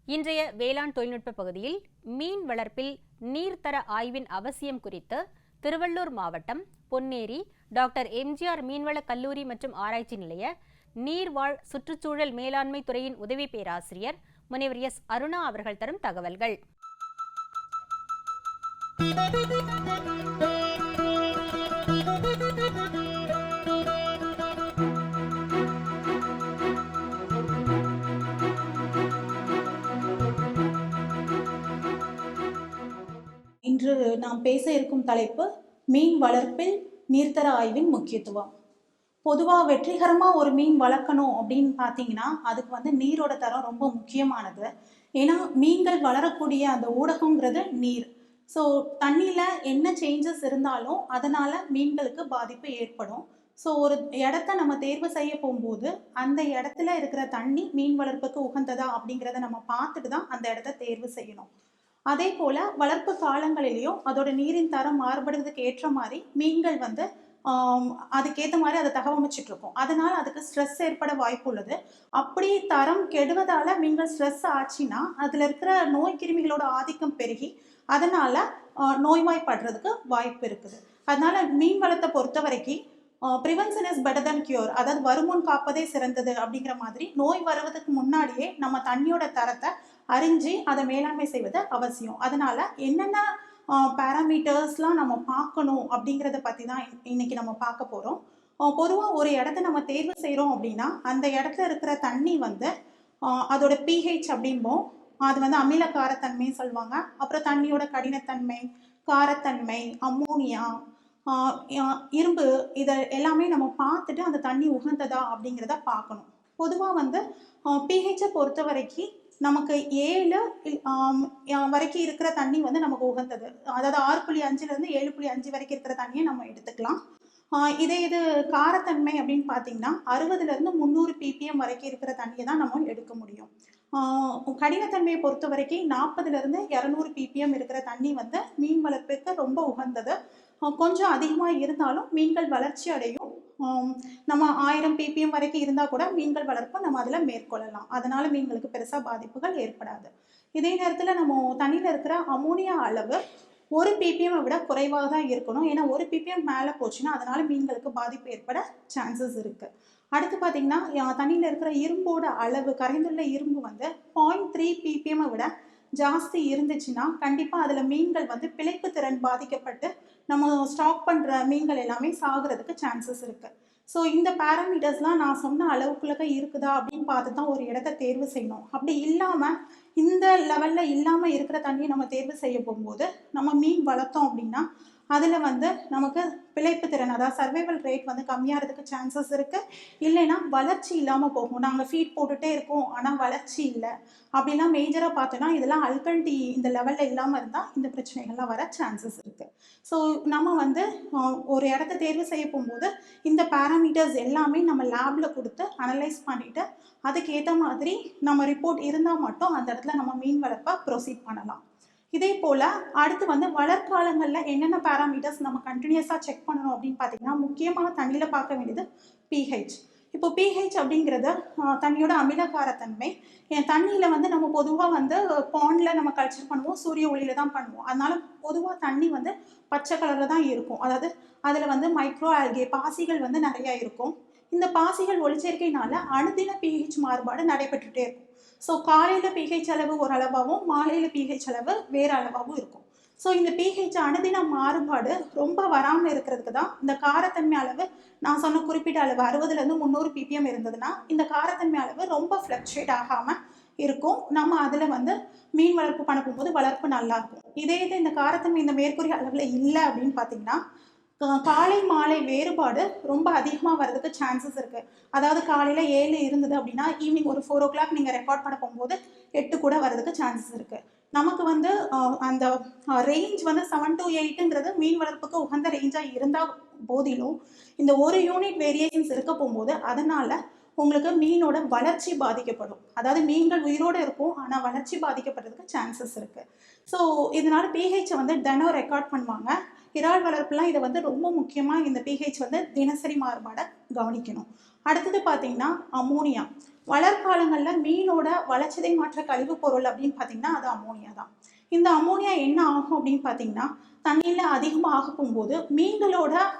இன்றைய வேளாண் தொழில்நுட்ப பகுதியில் மீன் வளர்ப்பில் நீர்த்தர ஆய்வின் அவசியம் குறித்து திருவள்ளூர் மாவட்டம் பொன்னேரி டாக்டர் எம்ஜிஆர் மீன்வள கல்லூரி மற்றும் ஆராய்ச்சி நிலைய நீர்வாழ் சுற்றுச்சூழல் மேலாண்மை துறையின் உதவி பேராசிரியர் முனைவர் எஸ் அருணா அவர்கள் தரும் தகவல்கள். இன்று நாம் பேச இருக்கும் தலைப்பு மீன் வளர்ப்பில் நீர்த்தர ஆய்வின் முக்கியத்துவம். பொதுவாக வெற்றிகரமாக ஒரு மீன் வளர்க்கணும் அப்படின்னு பார்த்தீங்கன்னா அதுக்கு நீரோட தரம் ரொம்ப முக்கியமானது. ஏன்னா மீன்கள் வளரக்கூடிய அந்த ஊடகங்கிறது நீர். ஸோ தண்ணியில் என்ன சேஞ்சஸ் இருந்தாலும் அதனால் மீன்களுக்கு பாதிப்பு ஏற்படும். ஸோ ஒரு இடத்த நம்ம தேர்வு செய்ய போகும்போது அந்த இடத்துல இருக்கிற தண்ணி மீன் வளர்ப்புக்கு உகந்ததா அப்படிங்கிறத நம்ம பார்த்துட்டு தான் அந்த இடத்த தேர்வு செய்யணும். அதே போல் வளர்ப்பு காலங்களிலையும் அதோட நீரின் தரம் மாறுபடுறதுக்கு ஏற்ற மாதிரி மீன்கள் அதுக்கேற்ற மாதிரி அதை தகவமைச்சிட்டு இருக்கும். அதனால் அதுக்கு ஸ்ட்ரெஸ் ஏற்பட வாய்ப்பு உள்ளது. அப்படி தரம் கெடுவதால் மீன்கள் ஸ்ட்ரெஸ் ஆச்சுன்னா அதில் இருக்கிற நோய் கிருமிகளோட ஆதிக்கம் பெருகி அதனால் நோய்வாய்ப்படுறதுக்கு வாய்ப்பு இருக்குது. அதனால் மீன் வளத்தை பொறுத்த வரைக்கும் prevention is better then cure, அதாவது வருமுன் காப்பதே சிறந்தது அப்படிங்கிற மாதிரி நோய் வருவதற்கு முன்னாடியே நம்ம தண்ணியோட தரத்தை அறிஞ்சு அதை மேலாண்மை செய்வது அவசியம். அதனால என்னென்ன பேராமீட்டர்ஸ்லாம் நம்ம பார்க்கணும் அப்படிங்கிறத பற்றி தான் இன்னைக்கு நம்ம பார்க்க போகிறோம். பொதுவாக ஒரு இடத்த நம்ம தேர்வு செய்கிறோம் அப்படின்னா அந்த இடத்துல இருக்கிற தண்ணி அதோட pH அப்படிம்போம். அது அமில காரத்தன்மைன்னு சொல்லுவாங்க. அப்புறம் தண்ணியோட கடினத்தன்மை, காரத்தன்மை, அம்மோனியா, இரும்பு, இதை எல்லாமே நம்ம பார்த்துட்டு அந்த தண்ணி உகந்ததா அப்படிங்கிறத பார்க்கணும். பொதுவாக pH பொறுத்த வரைக்கும் நமக்கு 7 வரைக்கும் இருக்கிற தண்ணி நமக்கு உகந்தது. அதாவது 6.5 7.5 வரைக்கும் இருக்கிற தண்ணியை நம்ம எடுத்துக்கலாம். இது காரத்தன்மை அப்படின்னு பார்த்தீங்கன்னா 60 300 ppm வரைக்கும் இருக்கிற தண்ணியை தான் நம்ம எடுக்க முடியும். கடினத்தன்மையை பொறுத்த வரைக்கும் 40 200 ppm இருக்கிற தண்ணி மீன் வளர்ப்புக்கு ரொம்ப உகந்தது. கொஞ்சம் அதிகமாக இருந்தாலும் மீன்கள் வளர்ச்சி அடையும். நம்ம 1000 ppm வரைக்கும் இருந்தால் கூட மீன்கள் வளர்ப்பை நம்ம அதில் மேற்கொள்ளலாம். அதனால மீன்களுக்கு பெருசாக பாதிப்புகள் ஏற்படாது. இதே நேரத்தில் நம்ம தண்ணியில் இருக்கிற அமோனியா அளவு 1 ppm விட குறைவாக தான் இருக்கணும். ஏன்னா 1 ppm மேலே போச்சுன்னா அதனால மீன்களுக்கு பாதிப்பு ஏற்பட சான்சஸ் இருக்குது. அடுத்து பார்த்தீங்கன்னா தண்ணியில் இருக்கிற இரும்போட அளவு, கரைந்துள்ள இரும்பு 0.3 ppm விட ஜாஸ்தி இருந்துச்சுன்னா கண்டிப்பாக அதில் மீன்கள் பிழைப்பு திறன் பாதிக்கப்பட்டு நம்ம ஸ்டாக் பண்ணுற மீன்கள் எல்லாமே சாகிறதுக்கு சான்சஸ் இருக்குது. ஸோ இந்த பேராமீட்டர்ஸ்லாம் நான் சொன்ன அளவுக்குள்ளே இருக்குதா அப்படின்னு பார்த்து தான் ஒரு இடத்த தேர்வு செய்யணும். அப்படி இல்லாமல் இந்த லெவலில் இல்லாமல் இருக்கிற தண்ணியை நம்ம தேர்வு செய்ய போகும்போது நம்ம மீன் வளர்த்தோம் அப்படின்னா அதில் நமக்கு பிழைப்பு திறன், அதாவது சர்வைவல் ரேட் கம்மியாகிறதுக்கு சான்சஸ் இருக்குது. இல்லைன்னா வளர்ச்சி இல்லாமல் போகும். நாங்கள் ஃபீட் போட்டுகிட்டே இருக்கோம் ஆனால் வளர்ச்சி இல்லை அப்படிலாம் மேஜராக பார்த்தோன்னா இதெல்லாம் அல்கல்டி இந்த லெவலில் இல்லாமல் இருந்தால் இந்த பிரச்சனைகள்லாம் வர சான்சஸ் இருக்குது. ஸோ நம்ம ஒரு இடத்த தேர்வு செய்ய போகும்போது இந்த பேராமீட்டர்ஸ் எல்லாமே நம்ம லேபில் கொடுத்து அனலைஸ் பண்ணிவிட்டு அதுக்கேற்ற மாதிரி நம்ம ரிப்போர்ட் இருந்தால் மட்டும் அந்த இடத்துல நம்ம மீன் வளர்ப்பை ப்ரொசீட் பண்ணலாம். இதே போல் அடுத்து வளர்காலங்களில் என்னென்ன பேராமீட்டர்ஸ் நம்ம கண்டினியூஸாக செக் பண்ணணும் அப்படின்னு பார்த்தீங்கன்னா முக்கியமாக தண்ணியில் பார்க்க வேண்டியது pH. இப்போ pH அப்படிங்கிறது தண்ணியோட அமிலகாரத்தன்மை. தண்ணியில் நம்ம பொதுவாக பாண்டில் நம்ம கல்ச்சர் பண்ணுவோம், சூரிய ஒளியில் தான் பண்ணுவோம். அதனால பொதுவாக தண்ணி பச்சை கலரில் தான் இருக்கும். அதாவது அதில் மைக்ரோ ஆல்கே, பாசிகள் நிறையா இருக்கும். இந்த பாசிகள் ஒளிச்சேர்க்கையினால அணுதின pH மாறுபாடு நடைபெற்றுட்டே இருக்கும். ஸோ காலையில் pH அளவு ஒரு அளவாகவும் மாலையில் pH அளவு வேறு அளவாகவும் இருக்கும். ஸோ இந்த pH அணுதின மாறுபாடு ரொம்ப வராமல் இருக்கிறதுக்கு தான் இந்த காரத்தன்மை அளவு நான் சொன்ன குறிப்பிட்ட அளவு 60 300 ppm இருந்ததுன்னா இந்த காரத்தன்மை அளவு ரொம்ப ஃப்ளக்சுவேட் ஆகாமல் இருக்கும். நம்ம அதில் மீன் வளர்ப்பு பண்ண போகும்போது வளர்ப்பு நல்லாயிருக்கும். இதே இந்த காரத்தன்மை இந்த மேற்கூறிய அளவில் இல்லை அப்படின்னு பார்த்தீங்கன்னா காலை மாலை வேறுபாடு ரொம்ப அதிகமாக வர்றதுக்கு சான்சஸ் இருக்குது. அதாவது காலையில் 7 இருந்தது அப்படின்னா ஈவினிங் ஒரு 4 o'clock நீங்கள் ரெக்கார்ட் பண்ண போகும்போது 8 கூட வர்றதுக்கு சான்சஸ் இருக்குது. நமக்கு அந்த ரேஞ்ச் 7 to 8ங்கிறது மீன் வளர்ப்புக்கு உகந்த ரேஞ்சாக இருந்தால் போதிலும் இந்த ஒரு யூனிட் வேரியேஷன்ஸ் இருக்க போகும்போது அதனால் உங்களுக்கு மீனோட வளர்ச்சி பாதிக்கப்படும். அதாவது மீன்கள் உயிரோடு இருக்கும் ஆனால் வளர்ச்சி பாதிக்கப்படுறதுக்கு சான்சஸ் இருக்குது. ஸோ இதனால் pH தினம் ரெக்கார்ட் பண்ணுவாங்க. இறால் வளர்ப்புலாம் இதை ரொம்ப முக்கியமாக இந்த pH தினசரி மாறுபாடை கவனிக்கணும். அடுத்தது பார்த்தீங்கன்னா அமோனியா. வளர்காலங்களில் மீனோட வளர்ச்சிதை மாற்ற கழிவு பொருள் அப்படின்னு பார்த்தீங்கன்னா அது அமோனியா தான். இந்த அமோனியா என்ன ஆகும் அப்படின்னு பார்த்தீங்கன்னா, தண்ணியில் அதிகமாக ஆக போகும்போது மீன்களோட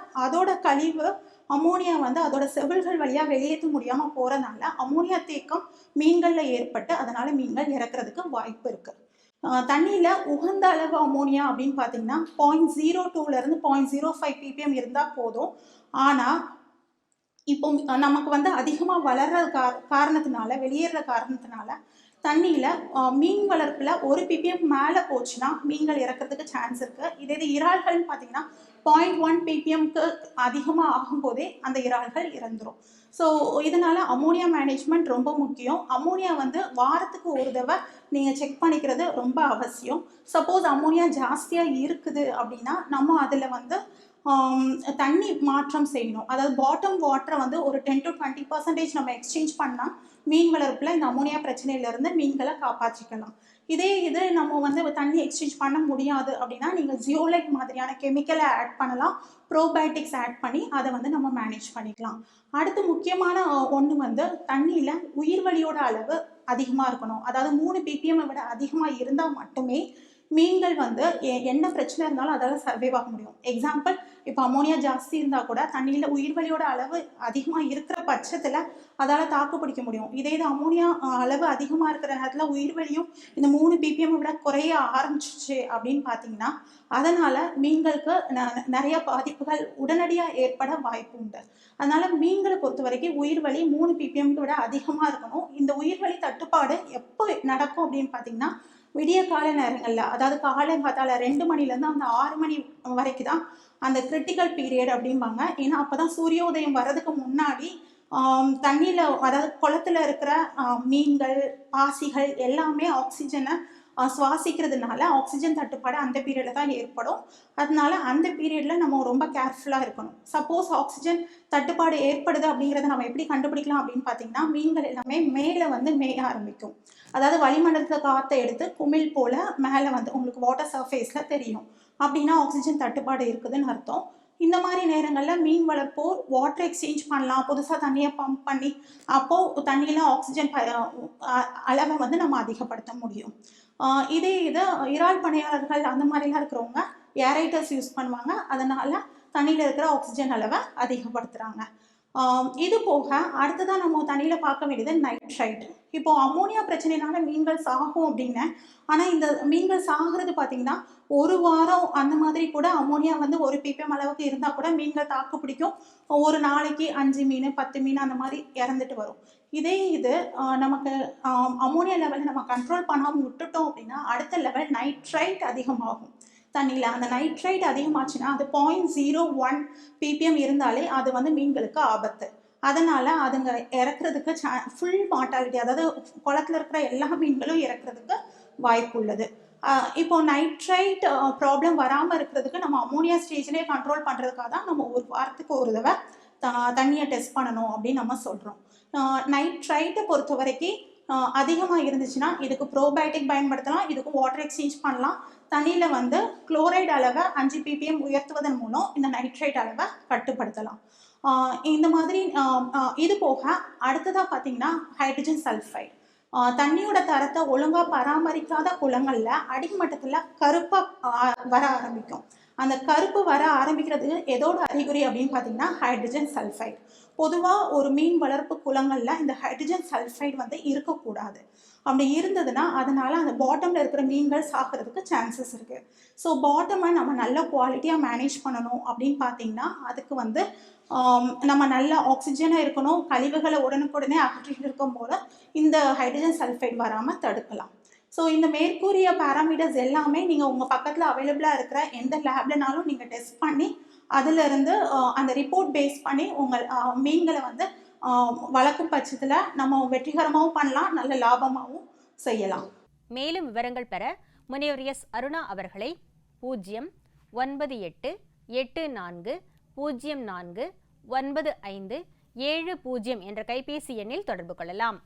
அதோட கழிவு அமோனியா வந்து அதோட செவில்கள் வழியாக வெளியேற்ற முடியாமல் போகிறதுனால அமோனியா தேக்கம் மீன்களில் ஏற்பட்டு அதனால மீன்கள் இறக்குறதுக்கு வாய்ப்பு இருக்குது. தண்ணியில் உகந்த அளவு அமோனியா அப்படின்னு பார்த்தீங்கன்னா 0.02லேருந்து 0.05 ppm இருந்தால் போதும். ஆனால் இப்போ நமக்கு வந்து அதிகமாக வளர்ற காரணத்தினால வெளியேற காரணத்தினால தண்ணியில் மீன் வளர்ப்பில் 1 ppm மேலே போச்சுன்னா மீன்கள் இறக்கிறதுக்கு சான்ஸ் இருக்குது. இதே இறால்கள்னு பார்த்தீங்கன்னா 0.1 ppmக்கு அதிகமாக ஆகும்போதே அந்த இறால்கள் இறந்துடும். ஸோ இதனால் அமோனியா மேனேஜ்மெண்ட் ரொம்ப முக்கியம். அமோனியா வந்து வாரத்துக்கு ஒரு தடவை நீங்கள் செக் பண்ணிக்கிறது ரொம்ப அவசியம். சப்போஸ் அமோனியா ஜாஸ்தியாக இருக்குது அப்படின்னா நம்ம அதில் வந்து தண்ணி மாற்றம் செய்யணும். அதாவது பாட்டம் வாட்டரை வந்து ஒரு 10 to 20% நம்ம எக்ஸ்சேஞ்ச் பண்ணால் மீன் வளர்ப்பில் இந்த அமோனியா பிரச்சனையிலேருந்து மீன்களை காப்பாற்றிக்கலாம். இதே இது நம்ம வந்து தண்ணி எக்ஸ்சேஞ்ச் பண்ண முடியாது அப்படின்னா நீங்கள் ஜியோலைட் மாதிரியான கெமிக்கலை ஆட் பண்ணலாம், ப்ரோபயோட்டிக்ஸ் ஆட் பண்ணி அதை வந்து நம்ம மேனேஜ் பண்ணிக்கலாம். அடுத்து முக்கியமான ஒன்று வந்து தண்ணியில் உயிர்வளியோட அளவு அதிகமாக இருக்கணும். அதாவது 3 ppm விட அதிகமாக இருந்தால் மட்டுமே மீன்கள் வந்து என்ன பிரச்சனை இருந்தாலும் அதால் சர்வைவ் ஆக முடியும். எக்ஸாம்பிள், இப்போ அமோனியா ஜாஸ்தி இருந்தால் கூட தண்ணியில் உயிர்வளியோட அளவு அதிகமாக இருக்கிற பட்சத்தில் அதால் தாக்கு பிடிக்க முடியும். இதே இது அமோனியா அளவு அதிகமாக இருக்கிற நேரத்தில் உயிர்வளியும் இந்த 3 ppm விட குறைய ஆரம்பிச்சிச்சு அப்படின்னு பார்த்தீங்கன்னா அதனால் மீன்களுக்கு நிறைய பாதிப்புகள் உடனடியாக ஏற்பட வாய்ப்பு உண்டு. அதனால் மீன்களை பொறுத்த வரைக்கும் உயிர்வளி 3 ppmக்கு விட அதிகமாக இருக்கணும். இந்த உயிர்வளி தட்டுப்பாடு எப்போ நடக்கும் அப்படின்னு பார்த்தீங்கன்னா விடிய கால நேரங்களில், அதாவது காலங்காத்தால 2 மணிலேருந்து அந்த 6 மணி வரைக்கும் தான் அந்த கிரிட்டிக்கல் பீரியட் அப்படிம்பாங்க. ஏன்னா அப்போ தான் சூரியோதயம் வர்றதுக்கு முன்னாடி தண்ணியில், அதாவது குளத்துல இருக்கிற மீன்கள், பாசிகள் எல்லாமே ஆக்சிஜனை சுவாசிக்கிறதுனால ஆக்சிஜன் தட்டுப்பாடு அந்த பீரியடில் தான் ஏற்படும். அதனால அந்த பீரியடில் நம்ம ரொம்ப கேர்ஃபுல்லாக இருக்கணும். சப்போஸ் ஆக்சிஜன் தட்டுப்பாடு ஏற்படுது அப்படிங்கிறத நம்ம எப்படி கண்டுபிடிக்கலாம் அப்படின்னு பார்த்தீங்கன்னா, மீன்கள் எல்லாமே மேலே வந்து மேய ஆரம்பிக்கும். அதாவது வளிமண்டலத்தில் காற்றை எடுத்து குமிழ் போல் மேலே வந்து உங்களுக்கு வாட்டர் சர்ஃபேஸில் தெரியும். அப்படின்னா ஆக்சிஜன் தட்டுப்பாடு இருக்குதுன்னு அர்த்தம். இந்த மாதிரி நேரங்களில் மீன் வளர்ப்போர் வாட்டர் எக்ஸ்சேஞ்ச் பண்ணலாம், புதுசாக தண்ணியை பம்ப் பண்ணி அப்போது தண்ணியில் ஆக்சிஜன் அளவை வந்து நம்ம அதிகப்படுத்த முடியும். இதே இது இறால் பணியாளர்கள் அந்த மாதிரிலாம் இருக்கிறவங்க ஏரைட்டர்ஸ் யூஸ் பண்ணுவாங்க. அதனால் தண்ணியில் இருக்கிற ஆக்சிஜன் அளவை அதிகப்படுத்துகிறாங்க. இது போக அடுத்ததான் நம்ம தண்ணியில் பார்க்க வேண்டியது நைட்ரைட். இப்போது அமோனியா பிரச்சனைனால மீன்கள் சாகும் அப்படின்னு, ஆனால் இந்த மீன்கள் சாகிறது பார்த்திங்கன்னா 1 வாரம் அந்த மாதிரி கூட அமோனியா வந்து 1 ppm அளவுக்கு இருந்தால் கூட மீன்கள் தாக்கு பிடிக்கும். ஒரு நாளைக்கு 5 மீன் 10 மீன் அந்த மாதிரி இறந்துட்டு வரும். இதே இது நமக்கு அமோனியா லெவலை நம்ம கண்ட்ரோல் பண்ணாமல் விட்டுட்டோம் அப்படின்னா அடுத்த லெவல் நைட்ரைட் அதிகமாகும் தண்ணியில். அந்த நைட்ரைட் அதிகமாச்சுன்னா அது 0.01 ppm இருந்தாலே அது வந்து மீன்களுக்கு ஆபத்து. அதனால் அதுங்க இறக்குறதுக்கு ஃபுல் மார்ட்டாலிட்டி, அதாவது குளத்தில் இருக்கிற எல்லா மீன்களும் இறக்குறதுக்கு வாய்ப்பு உள்ளது. இப்போ நைட்ரைட் ப்ராப்ளம் வராமல் இருக்கிறதுக்கு நம்ம அமோனியா ஸ்டேஜ்லேயே கண்ட்ரோல் பண்ணுறதுக்காக தான் நம்ம ஒரு வாரத்துக்கு ஒரு தடவை தண்ணியை டெஸ்ட் பண்ணணும் அப்படின்னு நம்ம சொல்கிறோம். நைட்ரைட்டை பொறுத்த வரைக்கும் அதிகமாக இருந்துச்சுன்னா இதுக்கு ப்ரோபயோட்டிக் பயன்படுத்தலாம், இதுக்கு வாட்டர் எக்ஸ்சேஞ்ச் பண்ணலாம். தண்ணியில் வந்து குளோரைடு அளவை 5 ppm உயர்த்துவதன் மூலம் இந்த நைட்ரைட் அளவை கட்டுப்படுத்தலாம். இந்த மாதிரி இது போக அடுத்ததாக பார்த்தீங்கன்னா ஹைட்ரஜன் சல்ஃபைடு. தண்ணியோட தரத்தை ஒழுங்காக பராமரிக்காத குளங்களில் அடிமட்டத்தில் கருப்பாக வர ஆரம்பிக்கும். அந்த கருப்பு வர ஆரம்பிக்கிறதுக்கு எதோட அறிகுறி அப்படின்னு பார்த்தீங்கன்னா ஹைட்ரஜன் சல்ஃபைடு. பொதுவாக ஒரு மீன் வளர்ப்பு குளங்களில் இந்த ஹைட்ரஜன் சல்ஃபைடு வந்து இருக்கக்கூடாது. அப்படி இருந்ததுன்னா அதனால் அந்த பாட்டமில் இருக்கிற மீன்கள் சாகிறதுக்கு சான்சஸ் இருக்குது. ஸோ பாட்டமை நம்ம நல்ல குவாலிட்டியாக மேனேஜ் பண்ணணும் அப்படின்னு பார்த்தீங்கன்னா அதுக்கு வந்து நம்ம நல்ல ஆக்சிஜனாக இருக்கணும். கழிவுகளை உடனுக்குடனே அகற்றிட்டு இருக்கும் போது இந்த ஹைட்ரஜன் சல்ஃபைடு வராமல் தடுக்கலாம். ஸோ இந்த மேற்கூறிய பேராமீட்டர்ஸ் எல்லாமே நீங்கள் உங்கள் பக்கத்தில் அவைலபிளாக இருக்கிற எந்த லேப்லனாலும் நீங்கள் டெஸ்ட் பண்ணி அதிலிருந்து அந்த ரிப்போர்ட் பேஸ் பண்ணி உங்கள் மீன்களை வந்து வளர்க்கும் பட்சத்தில் நம்ம வெற்றிகரமாகவும் பண்ணலாம், நல்ல லாபமாகவும் செய்யலாம். மேலும் விவரங்கள் பெற முனைவர் எஸ். அருணா அவர்களை 09884049570 என்ற கைபேசி எண்ணில் தொடர்பு கொள்ளலாம்.